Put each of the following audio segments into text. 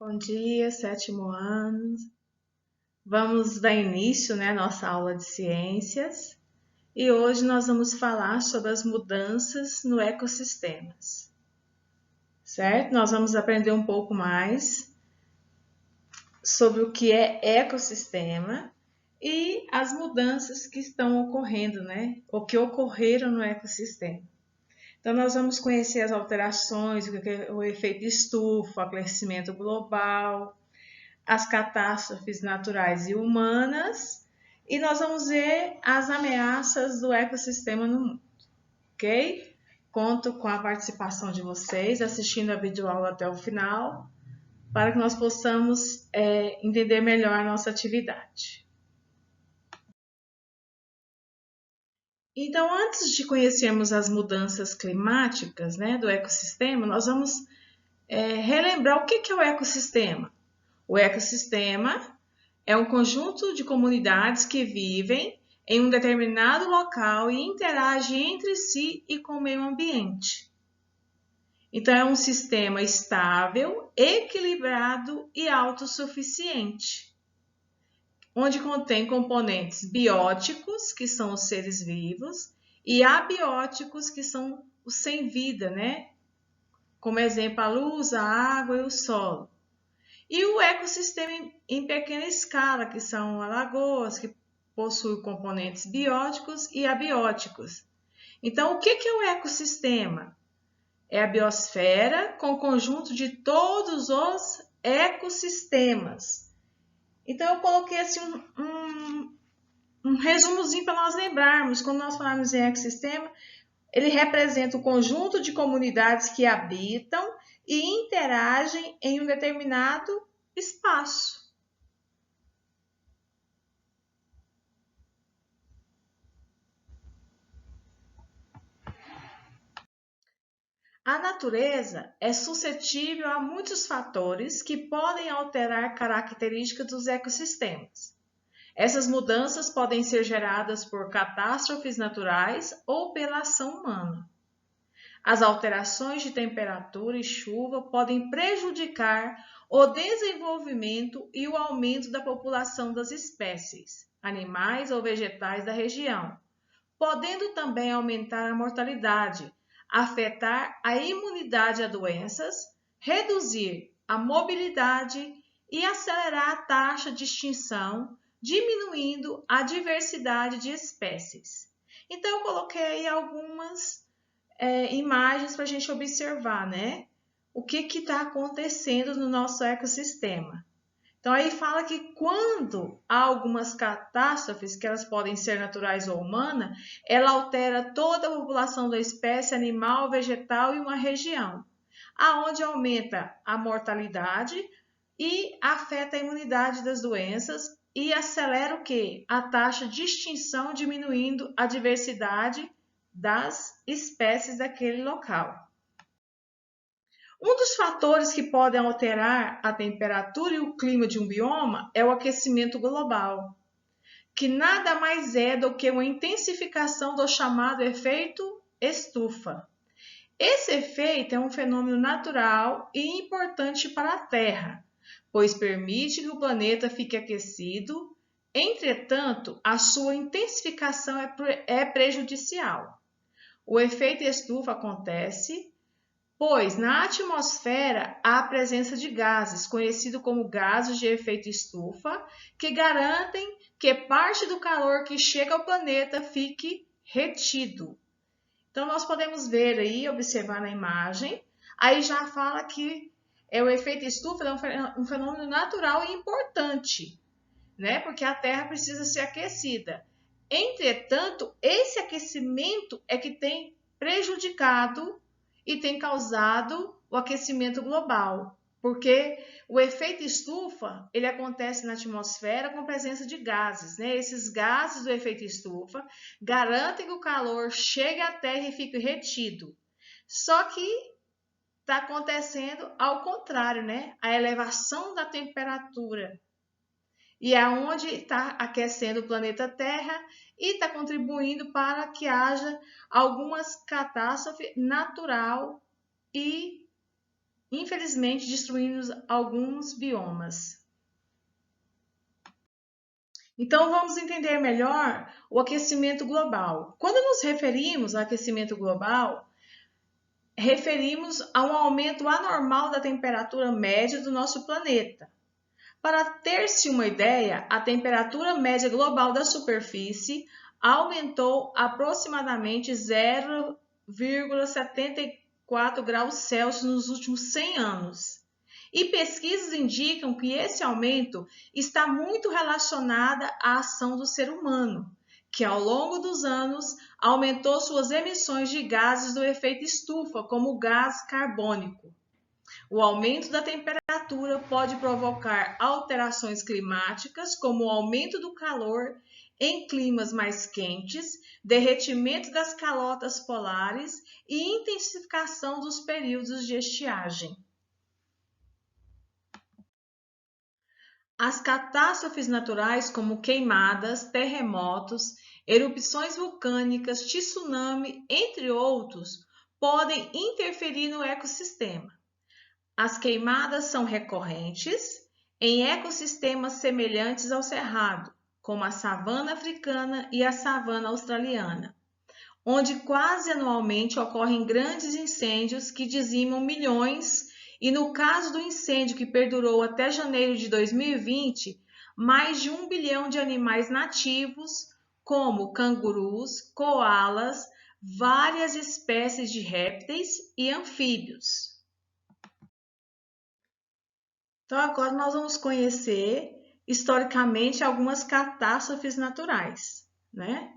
Bom dia, sétimo ano. Vamos dar início, à nossa aula de ciências e hoje nós vamos falar sobre as mudanças no ecossistemas, certo? Nós vamos aprender um pouco mais sobre o que é ecossistema e as mudanças que estão ocorrendo, ou que ocorreram no ecossistema. Então, nós vamos conhecer as alterações, o efeito estufa, o aquecimento global, as catástrofes naturais e humanas, e nós vamos ver as ameaças do ecossistema no mundo, ok? Conto com a participação de vocês, assistindo a videoaula até o final, para que nós possamos entender melhor a nossa atividade. Então, antes de conhecermos as mudanças climáticas, do ecossistema, nós vamos relembrar o que é o ecossistema. O ecossistema é um conjunto de comunidades que vivem em um determinado local e interagem entre si e com o meio ambiente. Então, é um sistema estável, equilibrado e autossuficiente, onde contém componentes bióticos, que são os seres vivos, e abióticos, que são os sem vida, Como exemplo, a luz, a água e o solo. E o ecossistema em pequena escala, que são lagoas, que possuem componentes bióticos e abióticos. Então, o que é o ecossistema? É a biosfera com o conjunto de todos os ecossistemas. Então, eu coloquei assim um resumozinho para nós lembrarmos. Quando nós falamos em ecossistema, ele representa o conjunto de comunidades que habitam e interagem em um determinado espaço. A natureza é suscetível a muitos fatores que podem alterar características dos ecossistemas. Essas mudanças podem ser geradas por catástrofes naturais ou pela ação humana. As alterações de temperatura e chuva podem prejudicar o desenvolvimento e o aumento da população das espécies, animais ou vegetais da região, podendo também aumentar a mortalidade, afetar a imunidade a doenças, reduzir a mobilidade e acelerar a taxa de extinção, diminuindo a diversidade de espécies. Então, eu coloquei aí algumas imagens para a gente observar, o que está acontecendo no nosso ecossistema. Então, aí fala que quando há algumas catástrofes, que elas podem ser naturais ou humanas, ela altera toda a população da espécie animal, vegetal e uma região, aonde aumenta a mortalidade e afeta a imunidade das doenças e acelera o quê? A taxa de extinção, diminuindo a diversidade das espécies daquele local. Um dos fatores que podem alterar a temperatura e o clima de um bioma é o aquecimento global, que nada mais é do que uma intensificação do chamado efeito estufa. Esse efeito é um fenômeno natural e importante para a Terra, pois permite que o planeta fique aquecido. Entretanto, a sua intensificação é prejudicial. O efeito estufa acontece pois na atmosfera há a presença de gases, conhecidos como gases de efeito estufa, que garantem que parte do calor que chega ao planeta fique retido. Então, nós podemos ver aí, observar na imagem, aí já fala que o efeito estufa é um fenômeno natural e importante, porque a Terra precisa ser aquecida. Entretanto, esse aquecimento é que tem prejudicado e tem causado o aquecimento global, porque o efeito estufa ele acontece na atmosfera com presença de gases, Esses gases do efeito estufa garantem que o calor chegue à Terra e fique retido. Só que está acontecendo ao contrário, A elevação da temperatura e é onde está aquecendo o planeta Terra e está contribuindo para que haja algumas catástrofes natural e infelizmente destruindo alguns biomas. Então, vamos entender melhor o aquecimento global. Quando nos referimos ao aquecimento global, referimos a um aumento anormal da temperatura média do nosso planeta. Para ter-se uma ideia, a temperatura média global da superfície aumentou aproximadamente 0,74 graus Celsius nos últimos 100 anos. E pesquisas indicam que esse aumento está muito relacionado à ação do ser humano, que ao longo dos anos aumentou suas emissões de gases do efeito estufa, como o gás carbônico. O aumento da temperatura pode provocar alterações climáticas, como o aumento do calor em climas mais quentes, derretimento das calotas polares e intensificação dos períodos de estiagem. As catástrofes naturais, como queimadas, terremotos, erupções vulcânicas, tsunami, entre outros, podem interferir no ecossistema. As queimadas são recorrentes em ecossistemas semelhantes ao cerrado, como a savana africana e a savana australiana, onde quase anualmente ocorrem grandes incêndios que dizimam milhões, e no caso do incêndio que perdurou até janeiro de 2020, mais de 1 bilhão de animais nativos, como cangurus, coalas, várias espécies de répteis e anfíbios. Então, agora nós vamos conhecer historicamente algumas catástrofes naturais, né?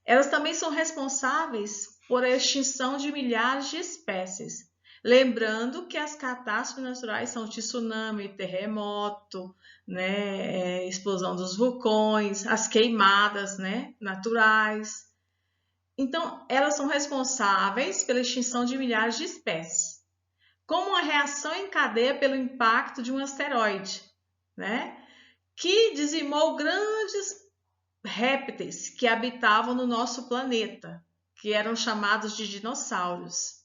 Elas também são responsáveis por a extinção de milhares de espécies. Lembrando que as catástrofes naturais são tsunami, terremoto, né, explosão dos vulcões, as queimadas, né, naturais. Então, elas são responsáveis pela extinção de milhares de espécies, como uma reação em cadeia pelo impacto de um asteroide, né, que dizimou grandes répteis que habitavam no nosso planeta, que eram chamados de dinossauros,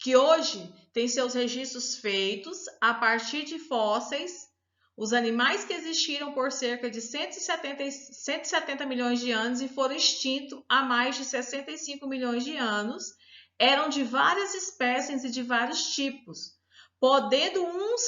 que hoje têm seus registros feitos a partir de fósseis. Os animais que existiram por cerca de 170 milhões de anos e foram extintos há mais de 65 milhões de anos, eram de várias espécies e de vários tipos, podendo uns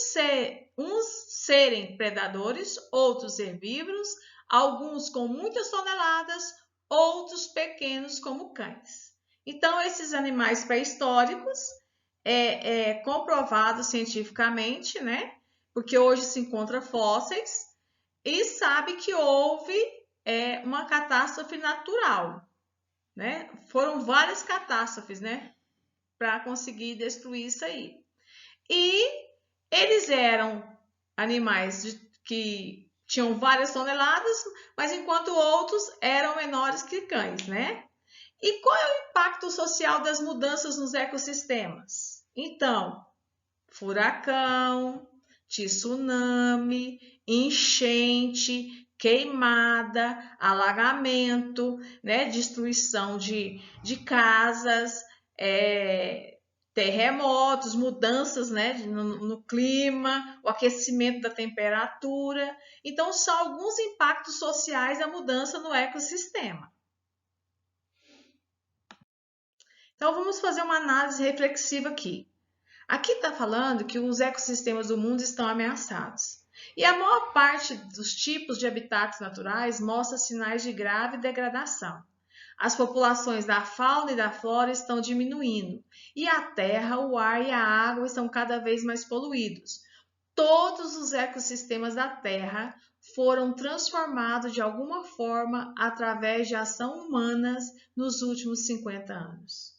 serem predadores, outros herbívoros, alguns com muitas toneladas, outros pequenos como cães. Então, esses animais pré-históricos é comprovado cientificamente, né? Porque hoje se encontra fósseis e sabe que houve uma catástrofe natural, né? Foram várias catástrofes, né? Para conseguir destruir isso aí. E eles eram animais que tinham várias toneladas, mas enquanto outros eram menores que cães, né? E qual é o impacto social das mudanças nos ecossistemas? Então, furacão, tsunami, enchente, queimada, alagamento, né? Destruição de casas, terremotos, mudanças, né, no clima, o aquecimento da temperatura. Então, são alguns impactos sociais da mudança no ecossistema. Então, vamos fazer uma análise reflexiva aqui. Aqui está falando que os ecossistemas do mundo estão ameaçados. E a maior parte dos tipos de habitats naturais mostra sinais de grave degradação. As populações da fauna e da flora estão diminuindo, e a terra, o ar e a água estão cada vez mais poluídos. Todos os ecossistemas da Terra foram transformados de alguma forma através de ação humanas nos últimos 50 anos.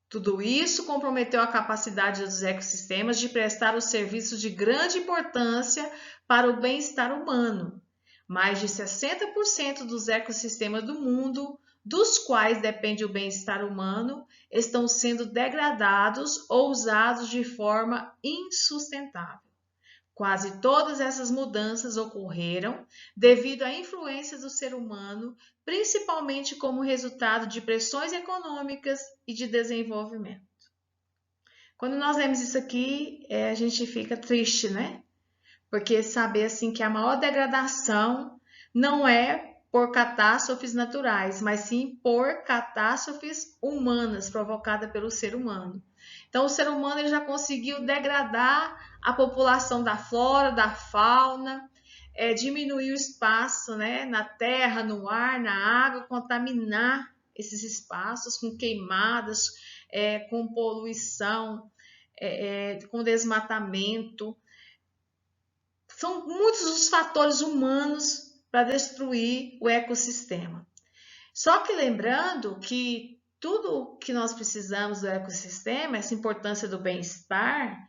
Tudo isso comprometeu a capacidade dos ecossistemas de prestar os serviços de grande importância para o bem-estar humano. Mais de 60% dos ecossistemas do mundo, dos quais depende o bem-estar humano, estão sendo degradados ou usados de forma insustentável. Quase todas essas mudanças ocorreram devido à influência do ser humano, principalmente como resultado de pressões econômicas e de desenvolvimento. Quando nós lemos isso aqui, a gente fica triste, né? Porque saber assim que a maior degradação não é por catástrofes naturais, mas sim por catástrofes humanas provocadas pelo ser humano. Então, o ser humano ele já conseguiu degradar a população da flora, da fauna, diminuir o espaço, né, na terra, no ar, na água, contaminar esses espaços com queimadas, com poluição, com desmatamento. São muitos os fatores humanos para destruir o ecossistema. Só que lembrando que tudo que nós precisamos do ecossistema, essa importância do bem-estar,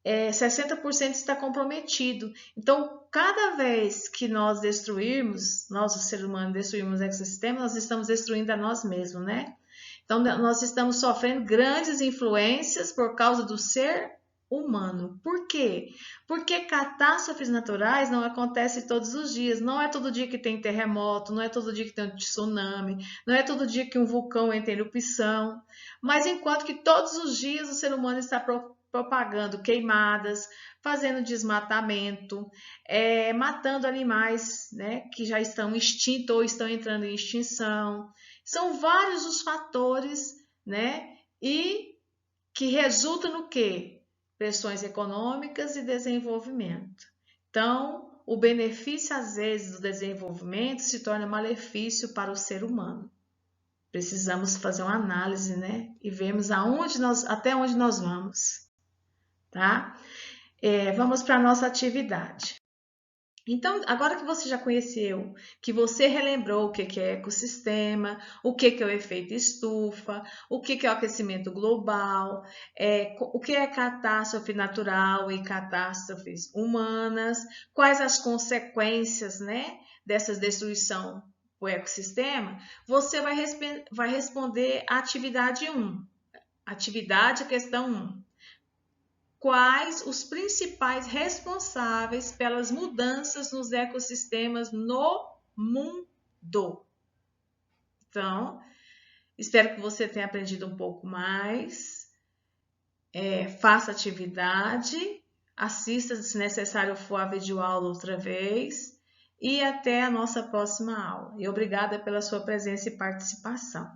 60% está comprometido. Então, cada vez que nós destruirmos, nós, o ser humano, destruirmos o ecossistema, nós estamos destruindo a nós mesmos, né? Então, nós estamos sofrendo grandes influências por causa do ser humano. Por quê? Porque catástrofes naturais não acontecem todos os dias. Não é todo dia que tem terremoto, não é todo dia que tem um tsunami, não é todo dia que um vulcão entra em erupção. Mas enquanto que todos os dias o ser humano está propagando queimadas, fazendo desmatamento, matando animais, né, que já estão extintos ou estão entrando em extinção. São vários os fatores, né, e que resultam no quê? Pressões econômicas e desenvolvimento. Então, o benefício, às vezes, do desenvolvimento se torna malefício para o ser humano. Precisamos fazer uma análise, né? E vermos até onde nós vamos, tá? Vamos para a nossa atividade. Então, agora que você já conheceu, que você relembrou o que é ecossistema, o que é o efeito estufa, o que é o aquecimento global, o que é catástrofe natural e catástrofes humanas, quais as consequências, né, dessa destruição do ecossistema, você vai responder a atividade 1. Atividade, questão 1. Quais os principais responsáveis pelas mudanças nos ecossistemas no mundo? Então, espero que você tenha aprendido um pouco mais. Faça atividade, assista, se necessário for, a videoaula outra vez. E até a nossa próxima aula. E obrigada pela sua presença e participação.